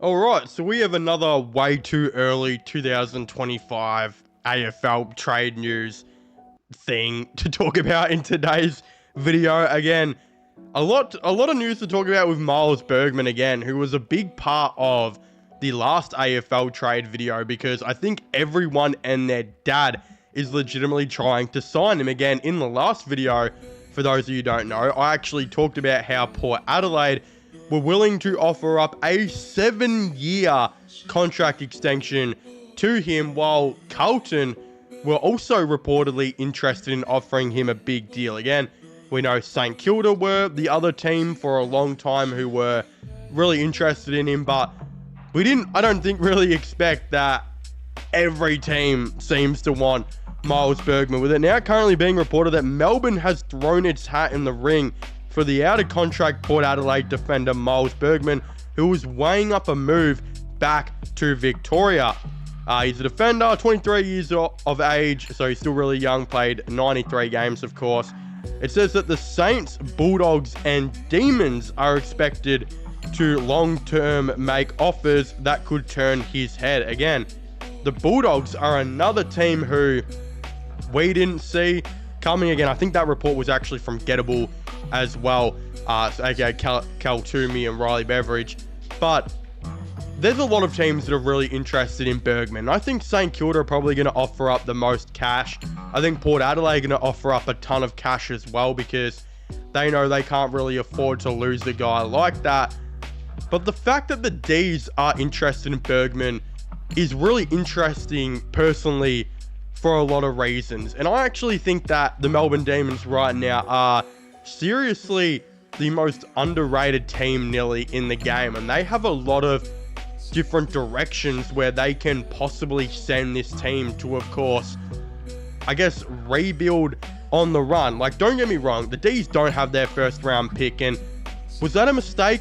All right, so we have another way too early 2025 AFL trade news thing to talk about in today's video. Again, a lot of news to talk about with Miles Bergman again, who was a big part of the last AFL trade video because I think everyone and their dad is legitimately trying to sign him again. In the last video, for those of you who don't know, I actually talked about how Port Adelaide were willing to offer up a 7-year contract extension to him, while Carlton were also reportedly interested in offering him a big deal. Again, we know St Kilda were the other team for a long time who were really interested in him, but I don't think, really expect that every team seems to want Miles Bergman, with it now currently being reported that Melbourne has thrown its hat in the ring for the out-of-contract Port Adelaide defender Miles Bergman, who was weighing up a move back to Victoria. He's a defender, 23 years of age, so he's still really young, played 93 games, of course. It says that the Saints, Bulldogs, and Demons are expected to long-term make offers that could turn his head. Again, the Bulldogs are another team who we didn't see coming. Again, I think that report was actually from Gettable as well, so aka Cal Toomey and Riley Beveridge. But there's a lot of teams that are really interested in Bergman. I think St Kilda are probably going to offer up the most cash. I think Port Adelaide are going to offer up a ton of cash as well, because they know they can't really afford to lose a guy like that. But the fact that the D's are interested in Bergman is really interesting personally for a lot of reasons. And I actually think that the Melbourne Demons right now are seriously the most underrated team nearly in the game, and they have a lot of different directions where they can possibly send this team to, of course, I guess, rebuild on the run. Like, don't get me wrong, the D's don't have their first round pick, and was that a mistake?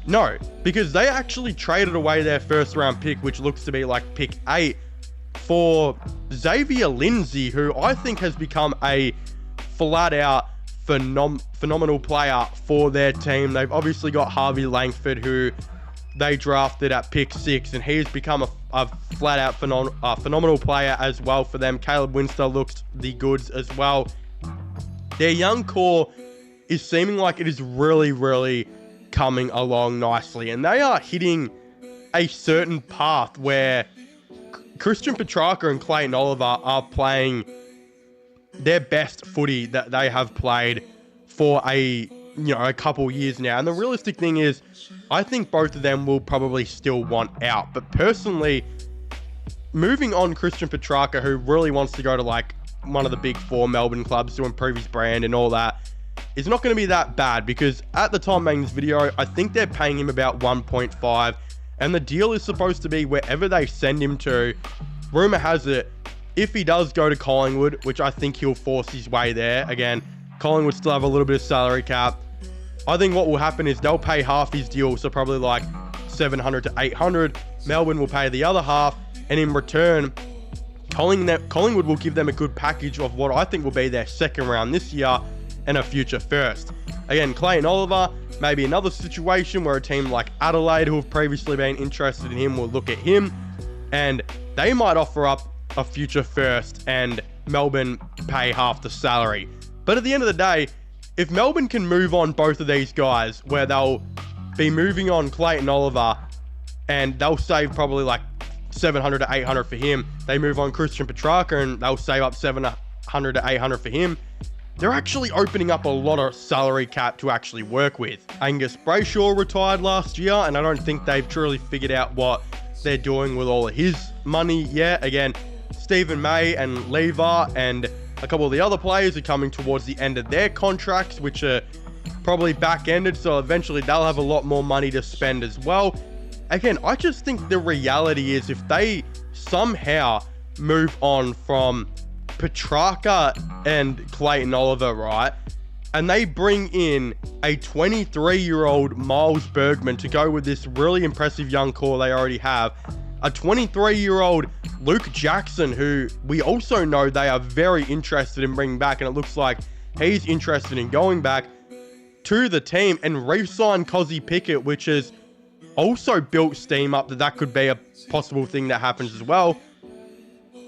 No, because they actually traded away their first round pick, which looks to be like pick 8, for Xavier Lindsay, who I think has become a flat out phenomenal player for their team. They've obviously got Harvey Langford, who they drafted at pick 6, and he's become a flat out phenomenal player as well for them. Caleb Winster looks the goods as well. Their young core is seeming like it is really coming along nicely, and they are hitting a certain path where Christian Petrarca and Clayton Oliver are playing their best footy that they have played for a couple years now. And the realistic thing is, I think both of them will probably still want out. But personally, moving on Christian Petrarca, who really wants to go to like one of the big 4 Melbourne clubs to improve his brand and all that, is not going to be that bad, because at the time making this video, I think they're paying him about 1.5, and the deal is supposed to be wherever they send him to. Rumour has it, if he does go to Collingwood, which I think he'll force his way there, again, Collingwood still have a little bit of salary cap. I think what will happen is they'll pay half his deal, so probably like 700 to 800. Melbourne will pay the other half, and in return, Collingwood will give them a good package of what I think will be their second round this year and a future first. Again, Clayton Oliver, maybe another situation where a team like Adelaide, who have previously been interested in him, will look at him, and they might offer up a future first and Melbourne pay half the salary. But at the end of the day, if Melbourne can move on both of these guys, where they'll be moving on Clayton Oliver and they'll save probably like 700 to 800 for him, they move on Christian Petrarca and they'll save up 700 to 800 for him, they're actually opening up a lot of salary cap to actually work with. Angus Brayshaw retired last year, and I don't think they've truly figured out what they're doing with all of his money yet. Again, Stephen May and Lever and a couple of the other players are coming towards the end of their contracts, which are probably back-ended, so eventually they'll have a lot more money to spend as well. Again, I just think the reality is, if they somehow move on from Petrarca and Clayton Oliver, right, and they bring in a 23-year-old Miles Bergman to go with this really impressive young core they already have, a 23-year-old Luke Jackson, who we also know they are very interested in bringing back, and it looks like he's interested in going back to the team, and re-sign Cozzy Pickett, which is also built steam up that could be a possible thing that happens as well.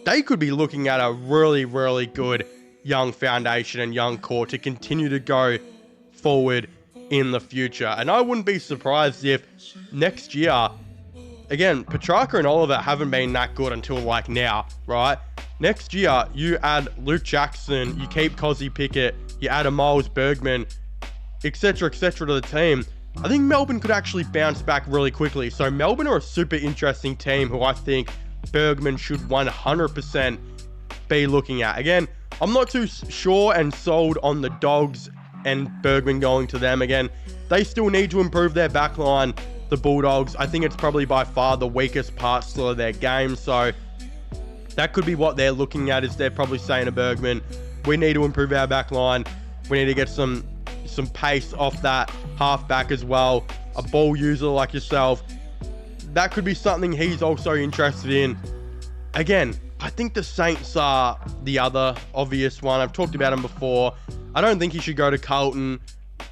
They could be looking at a really, really good young foundation and young core to continue to go forward in the future. And I wouldn't be surprised if next year, again, Petrarca and Oliver haven't been that good until like now, right? Next year, you add Luke Jackson, you keep Cozzy Pickett, you add a Miles Bergman, etc., etc. to the team. I think Melbourne could actually bounce back really quickly. So Melbourne are a super interesting team who I think Bergman should 100% be looking at. Again, I'm not too sure and sold on the Dogs and Bergman going to them. Again, they still need to improve their backline. The Bulldogs, I think it's probably by far the weakest part still of their game. So that could be what they're looking at, is they're probably saying to Bergman, we need to improve our backline. We need to get some pace off that halfback as well. A ball user like yourself. That could be something he's also interested in. Again, I think the Saints are the other obvious one. I've talked about him before. I don't think he should go to Carlton.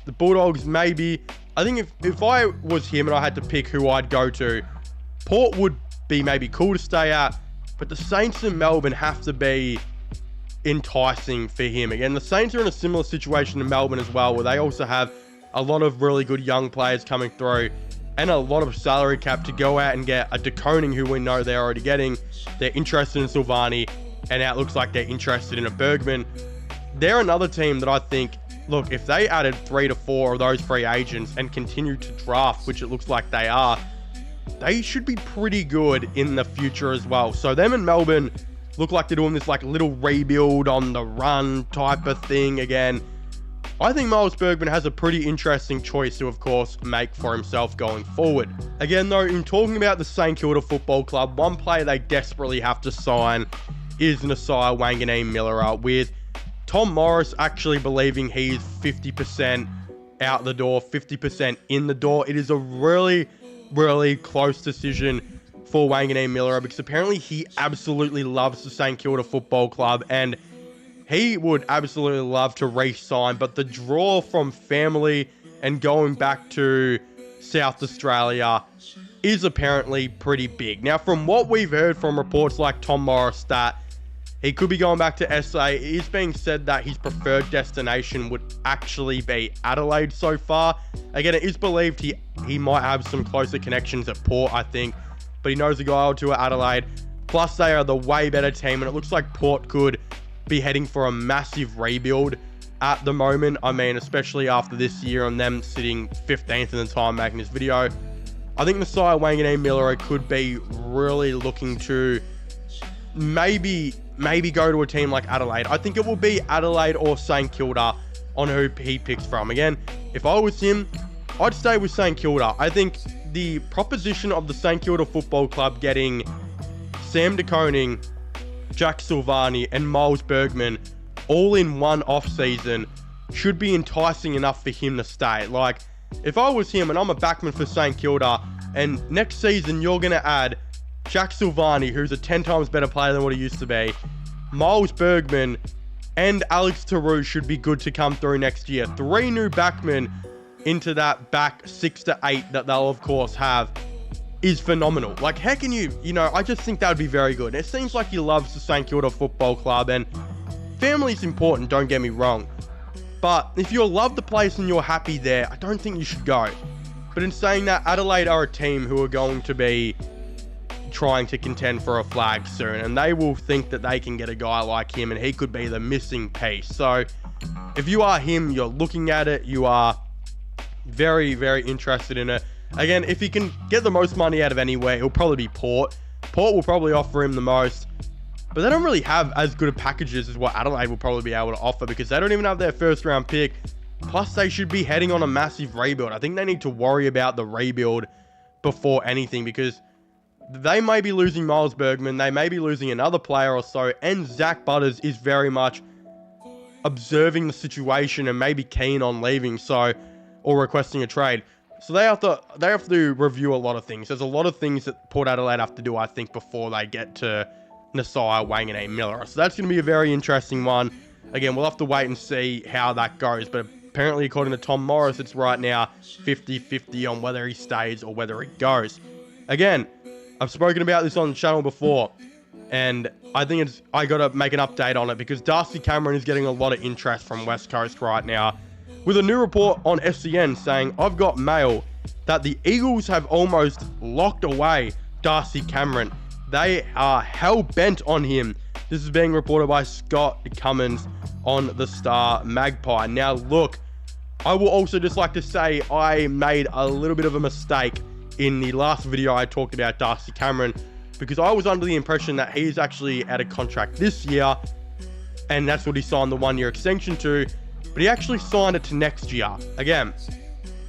The Bulldogs, maybe. I think if I was him and I had to pick who I'd go to, Port would be maybe cool to stay at, but the Saints and Melbourne have to be enticing for him. Again, the Saints are in a similar situation to Melbourne as well, where they also have a lot of really good young players coming through and a lot of salary cap to go out and get a De Koning, who we know they're already getting. They're interested in Silvani, and now it looks like they're interested in a Bergman. They're another team that I think, look, if they added 3 to 4 of those free agents and continue to draft, which it looks like they are, they should be pretty good in the future as well. So them and Melbourne look like they're doing this like little rebuild on the run type of thing again. I think Miles Bergman has a pretty interesting choice to, of course, make for himself going forward. Again, though, in talking about the St Kilda Football Club, one player they desperately have to sign is Nasiah Wanganeen-Milera, with Tom Morris actually believing he's 50% out the door, 50% in the door. It is a really, really close decision for Wanganeen-Milera, because apparently he absolutely loves the St Kilda Football Club and he would absolutely love to re-sign, but the draw from family and going back to South Australia is apparently pretty big. Now, from what we've heard from reports like Tom Morris that he could be going back to SA, it is being said that his preferred destination would actually be Adelaide so far. Again, it is believed he might have some closer connections at Port, I think, but he knows a guy or two at Adelaide. Plus, they are the way better team, and it looks like Port could be heading for a massive rebuild at the moment. I mean, especially after this year and them sitting 15th in the time making this video. I think Nasiah Wanganeen-Milera could be really looking to maybe go to a team like Adelaide. I think it will be Adelaide or St Kilda on who he picks from. Again, if I was him, I'd stay with St Kilda. I think the proposition of the St Kilda Football Club getting Sam De Koning, Jack Silvani and Miles Bergman all in one off-season should be enticing enough for him to stay. Like, if I was him and I'm a backman for St Kilda, and next season you're going to add Jack Silvani, who's a 10 times better player than what he used to be, Miles Bergman and Alex Taru should be good to come through next year. 3 new backmen into that back 6 to 8 that they'll of course have is phenomenal. Like, how can you know, I just think that would be very good. It seems like he loves the St Kilda Football Club, and family's important, don't get me wrong. But if you love the place and you're happy there, I don't think you should go. But in saying that, Adelaide are a team who are going to be trying to contend for a flag soon, and they will think that they can get a guy like him, and he could be the missing piece. So if you are him, you're looking at it, you are very, very interested in it. Again, if he can get the most money out of anywhere, it'll probably be Port. Port will probably offer him the most, but they don't really have as good of packages as what Adelaide will probably be able to offer, because they don't even have their first round pick. Plus, they should be heading on a massive rebuild. I think they need to worry about the rebuild before anything, because they may be losing Miles Bergman, they may be losing another player or so, and Zach Butters is very much observing the situation and maybe keen on leaving, or requesting a trade. So they have to review a lot of things. There's a lot of things that Port Adelaide have to do, I think, before they get to Nasiah Wanganeen-Milera. So that's going to be a very interesting one. Again, we'll have to wait and see how that goes. But apparently, according to Tom Morris, it's right now 50-50 on whether he stays or whether he goes. Again, I've spoken about this on the channel before, and I think I got to make an update on it because Darcy Cameron is getting a lot of interest from West Coast right now, with a new report on SCN saying, I've got mail that the Eagles have almost locked away Darcy Cameron. They are hell-bent on him. This is being reported by Scott Cummins on the Star Magpie. Now, look, I will also just like to say I made a little bit of a mistake in the last video I talked about Darcy Cameron, because I was under the impression that he is actually out of contract this year, and that's what he signed the 1-year extension to, but he actually signed it to next year. Again,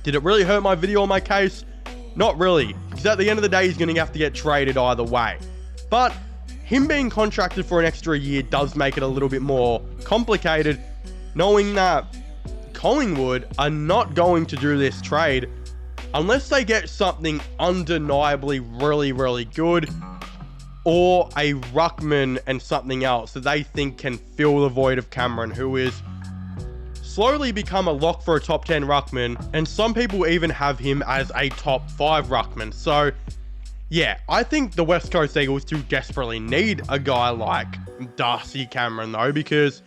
did it really hurt my video or my case? Not really, because at the end of the day, he's going to have to get traded either way. But him being contracted for an extra year does make it a little bit more complicated, knowing that Collingwood are not going to do this trade unless they get something undeniably really, really good, or a ruckman and something else that they think can fill the void of Cameron, who is slowly become a lock for a top 10 ruckman, and some people even have him as a top 5 ruckman. So yeah, I think the West Coast Eagles do desperately need a guy like Darcy Cameron though, because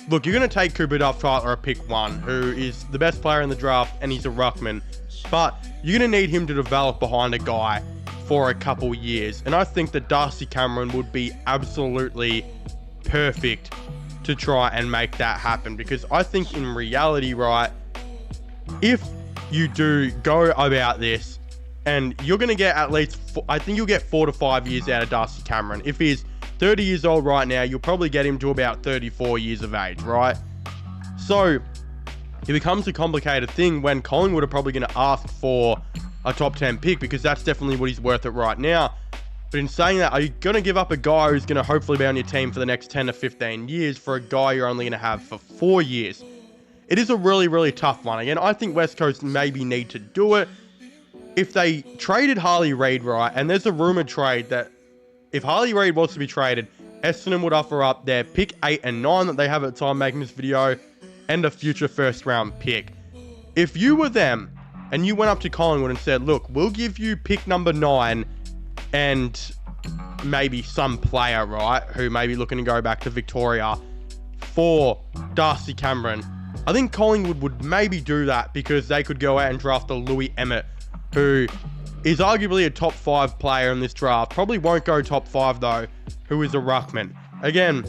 look, you're going to take Cooper Duff-Tyler at pick 1, who is the best player in the draft, and he's a ruckman, but you're going to need him to develop behind a guy for a couple years, and I think that Darcy Cameron would be absolutely perfect to try and make that happen, because I think in reality, right, if you do go about this, and you're going to get at least, I think you'll get 4 to 5 years out of Darcy Cameron. If he's 30 years old right now, you'll probably get him to about 34 years of age, right? So it becomes a complicated thing when Collingwood are probably going to ask for a top 10 pick, because that's definitely what he's worth it right now. But in saying that, are you going to give up a guy who's going to hopefully be on your team for the next 10 to 15 years for a guy you're only going to have for 4 years? It is a really, really tough one. Again, I think West Coast maybe need to do it. If they traded Harley Reid, right, and there's a rumored trade that if Harley Reid was to be traded, Essendon would offer up their pick 8 and 9 that they have at the time making this video, and a future first round pick. If you were them and you went up to Collingwood and said, look, we'll give you pick number 9 and maybe some player, right, who may be looking to go back to Victoria for Darcy Cameron, I think Collingwood would maybe do that, because they could go out and draft a Louis Emmett, who is arguably a top 5 player in this draft. Probably won't go top 5 though, who is a ruckman. Again,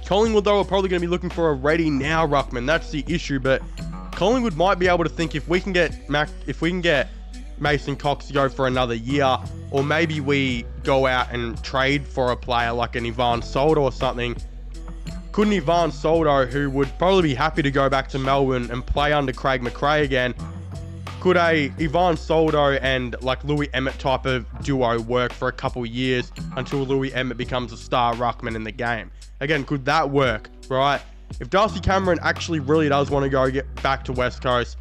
Collingwood though are probably going to be looking for a ready now ruckman. That's the issue, but Collingwood might be able to think, if we can get Mason Cox to go for another year, or maybe we go out and trade for a player like an Ivan Soldo or something. Couldn't Ivan Soldo, who would probably be happy to go back to Melbourne and play under Craig McRae again, could a Ivan Soldo and like Louis Emmett type of duo work for a couple years until Louis Emmett becomes a star ruckman in the game? Again, could that work, right? If Darcy Cameron actually really does want to go get back to West Coast,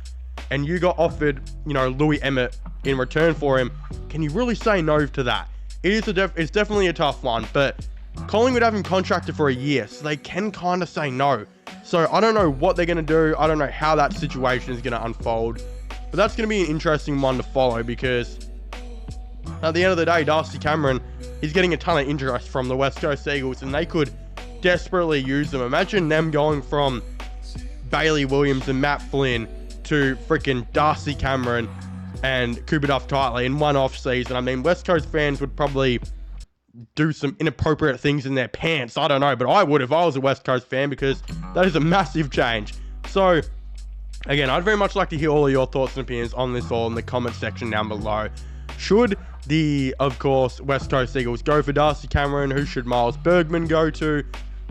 and you got offered, you know, Louis Emmett in return for him, can you really say no to that? It's definitely a tough one, but Collingwood have him contracted for a year, so they can kind of say no. So I don't know what they're going to do. I don't know how that situation is going to unfold. But that's going to be an interesting one to follow, because at the end of the day, Darcy Cameron is getting a ton of interest from the West Coast Eagles, and they could desperately use them. Imagine them going from Bailey Williams and Matt Flynn to freaking Darcy Cameron and Cooper Duff-Tyler in one off season. I mean, West Coast fans would probably do some inappropriate things in their pants. I don't know, but I would if I was a West Coast fan, because that is a massive change. So again, I'd very much like to hear all of your thoughts and opinions on this all in the comment section down below. Should the, of course, West Coast Eagles go for Darcy Cameron? Who should Miles Bergman go to?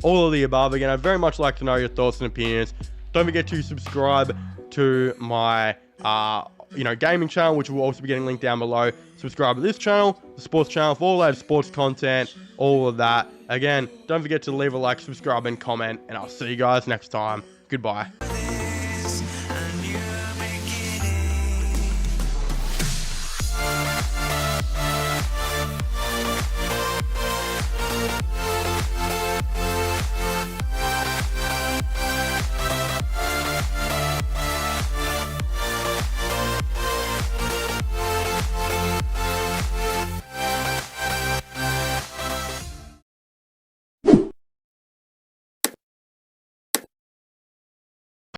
All of the above. Again, I'd very much like to know your thoughts and opinions. Don't forget to subscribe to my, gaming channel, which will also be getting linked down below. Subscribe to this channel, the sports channel, for all that sports content, all of that. Again, don't forget to leave a like, subscribe, and comment, and I'll see you guys next time. Goodbye.